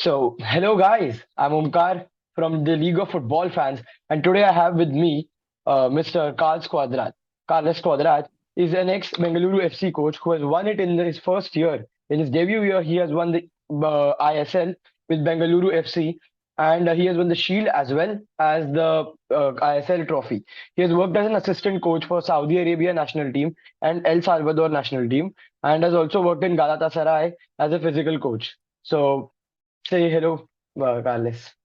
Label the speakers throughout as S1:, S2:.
S1: Hello guys, I'm Omkar from the League of Football Fans, and today I have with me Mr. Carl Squadrat. Carlos Squadrat is an ex-Bengaluru FC coach who has won it in his first year. In his debut year, he has won the ISL with Bengaluru FC, and he has won the Shield as well as the ISL trophy. He has worked as an assistant coach for Saudi Arabia national team and El Salvador national team, and has also worked in Galatasaray as a physical coach. Say hello, Carlos.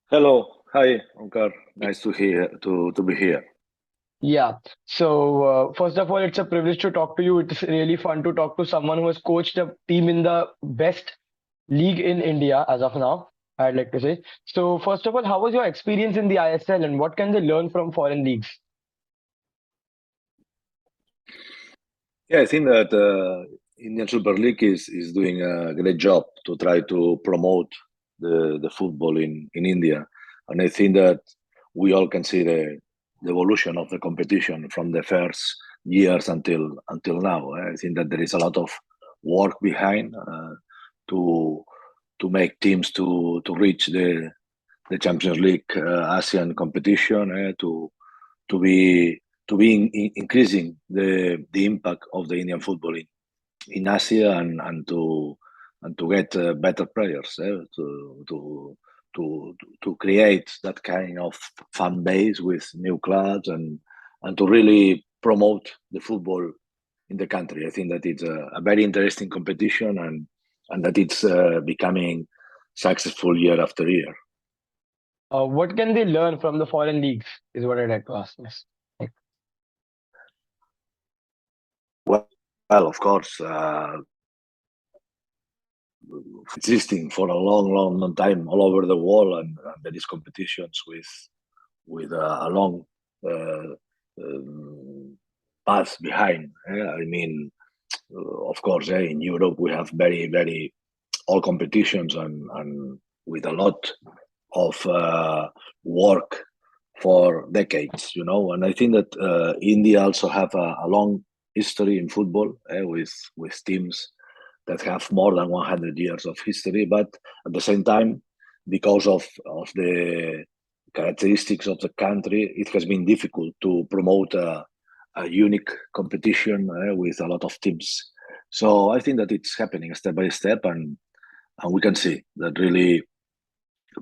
S2: Hello, hi, Omkar. Nice to be here.
S1: Yeah. First of all, it's a privilege to talk to you. It's really fun to talk to someone who has coached a team in the best league in India as of now, I'd like to say. So, first of all, how was your experience in the ISL and what can they learn from foreign leagues?
S2: Yeah, I think that Indian Super League is doing a great job to try to promote the football in India, and I think that we all can see the evolution of the competition from the first years until now. I think that there is a lot of work behind to to make teams to reach the Champions League ASEAN competition to be increasing the impact of the Indian football in Asia and to get better players to create that kind of fan base with new clubs and to really promote the football in the country. I think that it's a very interesting competition and that it's becoming successful year after year.
S1: What can they learn from the foreign leagues? Is what I'd like to ask. Yes. Like,
S2: Well, of course, existing for a long time all over the world, and there is competitions with a long uh, path behind. I mean, of course, in Europe we have very all competitions and with a lot of work for decades, And I think that India also have a long history in football with teams that have more than 100 years of history, but at the same time, because of the characteristics of the country, it has been difficult to promote a unique competition with a lot of teams. So I think that it's happening step by step, and we can see that really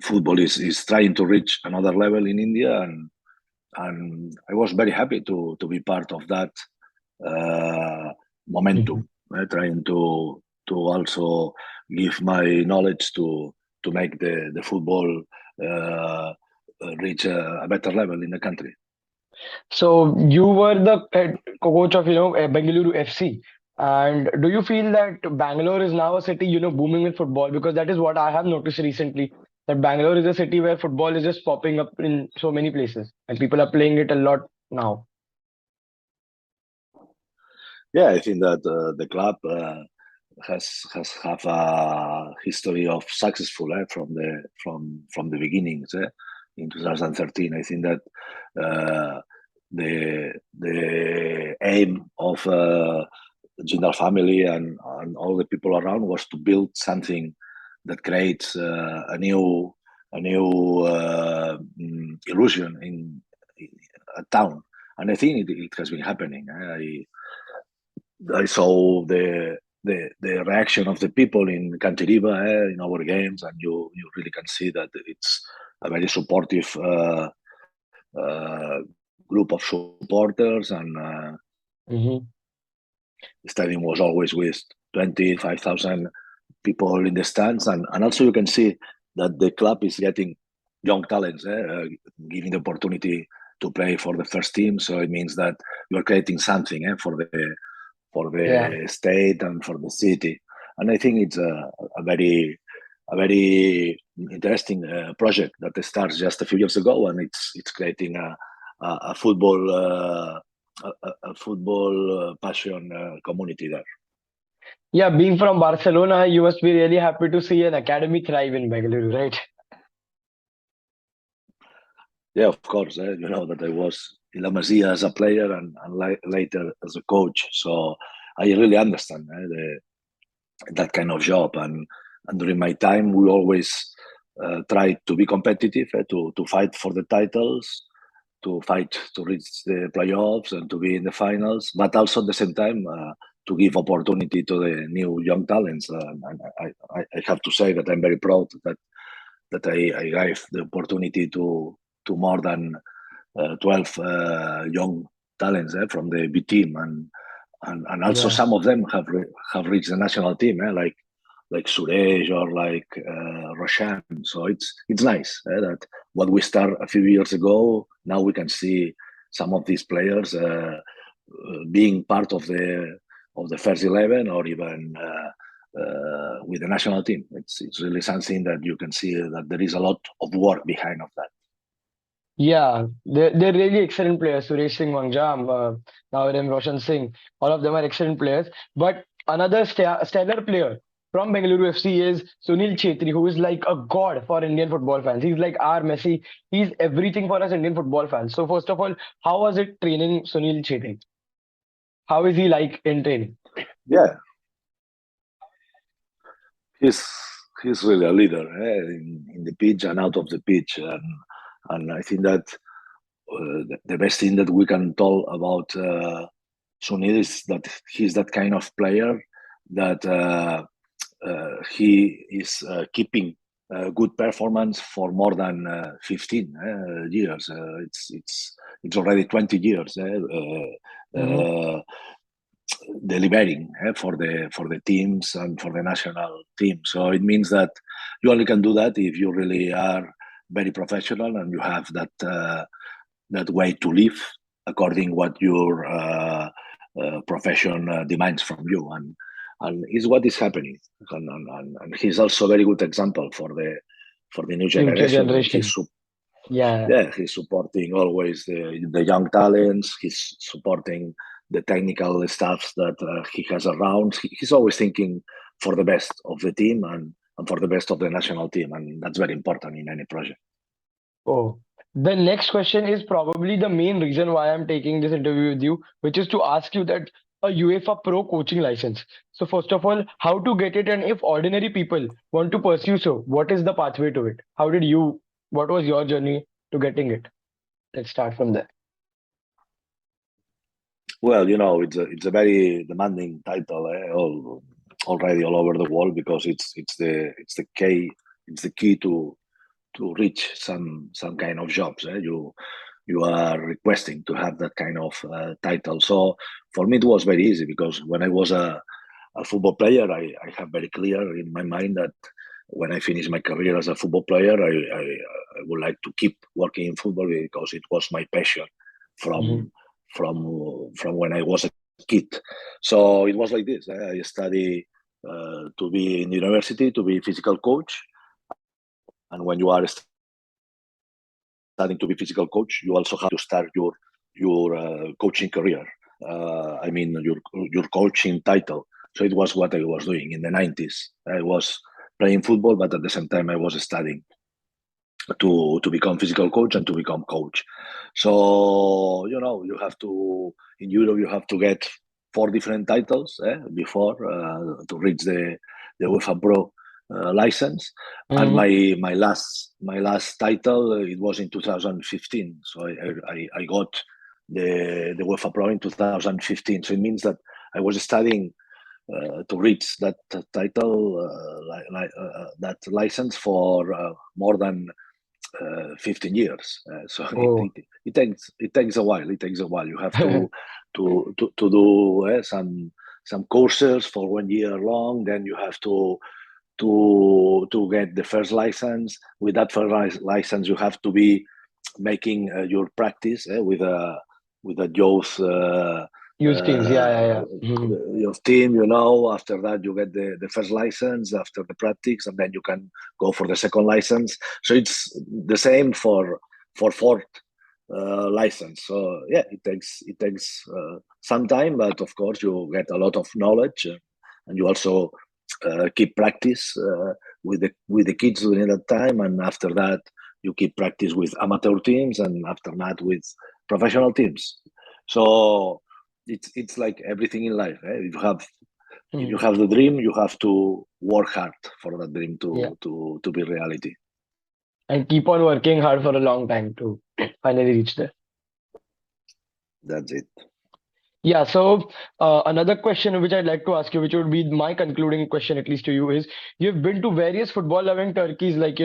S2: football is trying to reach another level in India, and I was very happy to be part of that
S1: mhm.
S2: momentum, trying to also give my knowledge to make the football uh, reach a better level in the country.
S1: So you were the head coach of Bengaluru FC, and do you feel that Bangalore is now a city booming with football? Because that is what I have noticed recently. That Bangalore is a city where football is just popping up in so many places, and people are playing it a lot now.
S2: Yeah, I think that the club has have a history of successful from the beginnings. In 2013, I think that the aim of Jindal family and all the people around was to build something that creates a new illusion in a town, and I think it has been happening. I saw the reaction of the people in Cantiriba in our games, and you really can see that it's a very supportive uh, group of supporters, and
S1: Hmm.
S2: the stadium was always with 25,000 people in the stands, and also you can see that the club is getting young talents, giving the opportunity to play for the first team. So it means that you are creating something for
S1: Yeah.
S2: the state and for the city. And I think it's a very interesting project that starts just a few years ago, and it's creating a football a football passion community there.
S1: Yeah, being from Barcelona, you must be really happy to see an academy thrive in Bengaluru, right?
S2: Yeah, of course. You know that I was in La Masia as a player and later as a coach, so I really understand that kind of job. And during my time, we always tried to be competitive, to fight for the titles, to fight to reach the playoffs and to be in the finals, but also at the same time to give opportunity to the new young talents. And I have to say that I'm very proud that I gave the opportunity to more than 12 young talents from the B team, and also
S1: Yeah.
S2: some of them have reached the national team, like Suresh or like Roshan. So it's nice that what we started a few years ago, now we can see some of these players being part of the first 11 or even with the national team. It's really something that you can see that there is a lot of work behind of that.
S1: Yeah, they're really excellent players. Suresh Singh Wangjam, Navarem Roshan Singh, all of them are excellent players. But another stellar player from Bengaluru FC is Sunil Chhetri, who is like a god for Indian football fans. He's like our Messi. He's everything for us Indian football fans. So first of all, how was it training Sunil Chhetri? How is he like in training?
S2: Yeah, he's really a leader in the pitch and out of the pitch, and I think that the best thing that we can tell about Sunil is that he's that kind of player that he is keeping good performance for more than 15 years. It's already 20 years
S1: Hmm.
S2: delivering for the teams and for the national team. So it means that you only can do that if you really are very professional and you have that way to live according what your profession demands from you, and is what is happening. And he's also a very good example for the new
S1: Future
S2: generation.
S1: generation. Yeah.
S2: He's supporting always the young talents. He's supporting the technical staffs that he has around. He's always thinking for the best of the team and for the best of the national team, and that's very important in any project.
S1: Oh, the next question is probably the main reason why I'm taking this interview with you, which is to ask you that a UEFA Pro coaching license. So first of all, how to get it, and if ordinary people want to pursue so, what is the pathway to it? What was your journey to getting it? Let's start from there.
S2: Well, it's a very demanding title, already all over the world, because it's the key to reach some kind of jobs. You are requesting to have that kind of title. So for me, it was very easy because when I was a football player, I have very clear in my mind that when I finish my career as a football player, I would like to keep working in football because it was my passion
S1: Mhm.
S2: from from when I was a kid. So it was like this. I study to be in university to be physical coach, and when you are studying to be physical coach, you also have to start your coaching career. I mean your coaching title. So it was what I was doing in the 90s. I was playing football, but at the same time I was studying to become physical coach and to become coach. So you have to in Europe you have to get 4 different titles before to reach the UEFA Pro license. And
S1: Mhm.
S2: my last title it was in 2015. So I got the UEFA Pro in 2015. So it means that I was studying to reach that title, that license for more than 15 years. So
S1: Oh.
S2: it takes a while. It takes a while. You have to do some courses for 1 year long. Then you have to get the first license. With that first license, you have to be making your practice with a youth.
S1: Use teams. Yeah,
S2: Uh,
S1: yeah, yeah. Mhm.
S2: your team, after that you get the first license after the practice, and then you can go for the second license. So it's the same for fourth license. So yeah, it takes some time, but of course you get a lot of knowledge, and you also keep practice with the kids during that time, and after that you keep practice with amateur teams, and after that with professional teams. So it's like everything in life. You have If you
S1: Mhm.
S2: have the dream, you have to work hard for that dream
S1: Yeah.
S2: to be reality.
S1: And keep on working hard for a long time to finally reach there.
S2: That's it.
S1: Yeah, so another question which I'd like to ask you, which would be my concluding question at least to you, is you've been to various football-loving Turkeys like,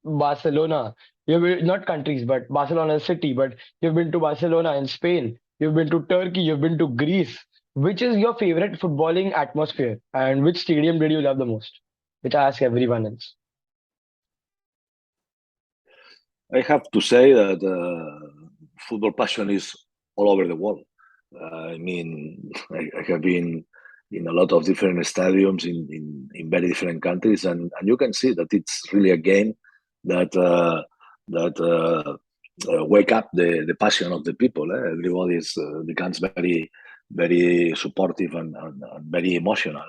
S1: Barcelona. You've been, not countries, but Barcelona city, but you've been to Barcelona in Spain. You've been to Turkey. You've been to Greece. Which is your favorite footballing atmosphere, and which stadium did you love the most? Which I ask everyone else.
S2: I have to say that football passion is all over the world. I mean, I have been in a lot of different stadiums in very different countries, and you can see that it's really a game that wake up the passion of the people. Everybody becomes very supportive and very emotional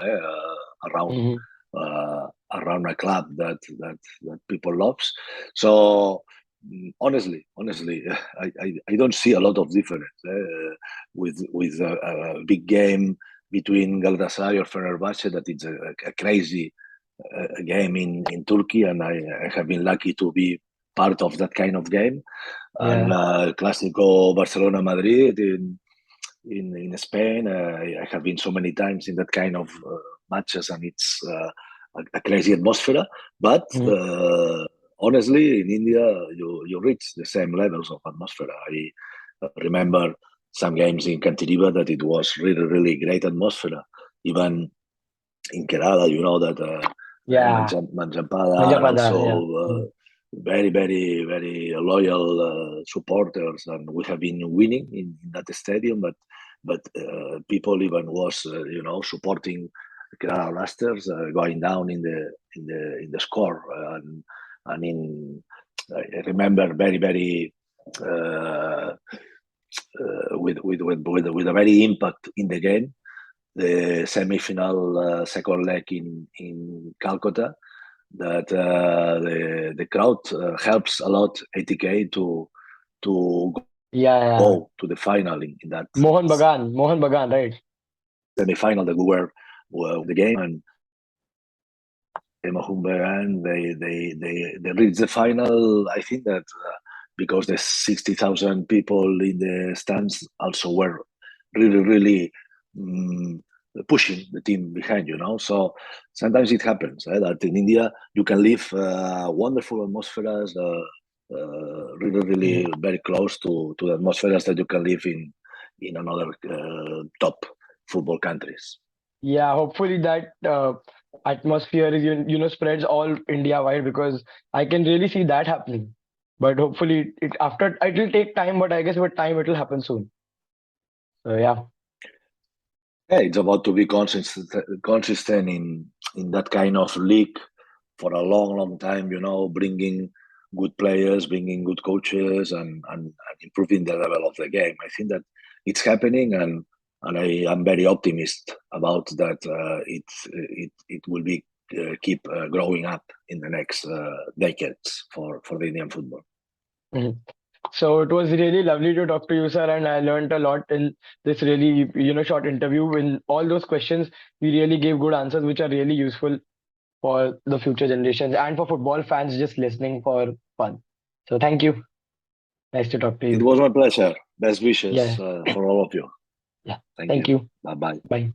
S2: around
S1: Hmm.
S2: around a club that people loves. So honestly, I don't see a lot of difference with a big game between Galatasaray or Fenerbahce. That it's a crazy game in Turkey, and I have been lucky to be part of that kind of game. And
S1: Yeah,
S2: Clásico Barcelona Madrid in Spain. I have been so many times in that kind of matches, and it's a crazy atmosphere. But
S1: mhm.
S2: honestly, in India, you reach the same levels of atmosphere. I remember some games in Cantiriba that it was really great atmosphere. Even in Kerala, you know that
S1: Yeah,
S2: Manjapada are
S1: Manjapada,
S2: also
S1: yeah. Mhm.
S2: very loyal supporters, and we have been winning in that stadium. But people even was supporting Kerala Blasters, going down in the score, and in I remember very uh, with a very impact in the game, the semi-final second leg in Calcutta, that the crowd helps a lot ATK to
S1: Yeah, yeah.
S2: go to the final in that
S1: Mohan Bagan, right?
S2: semi-final that we were the game, and Mohun Bagan they reached the final. I think that because the 60,000 people in the stands also were really um, pushing the team behind, So sometimes it happens that in India you can live wonderful atmospheres, really
S1: Mhm.
S2: very close to the atmospheres that you can live in another top football countries.
S1: Yeah, hopefully that atmosphere is spreads all India wide, because I can really see that happening. But hopefully it will take time, but I guess with time it will happen soon. So yeah.
S2: Yeah, it's about to be consistent in that kind of league for a long time. Bringing good players, bringing good coaches, and improving the level of the game. I think that it's happening, and I am very optimistic about that. It will be keep growing up in the next decades for the Indian football.
S1: Mhm. So it was really lovely to talk to you, sir, and I learned a lot in this really short interview. In all those questions, you really gave good answers, which are really useful for the future generations and for football fans just listening for fun. So thank you. Nice to talk to
S2: It
S1: you.
S2: was my pleasure. Best wishes
S1: Yeah.
S2: for all of you.
S1: Yeah.
S2: Thank
S1: Thank
S2: you.
S1: you.
S2: Bye bye.
S1: Bye.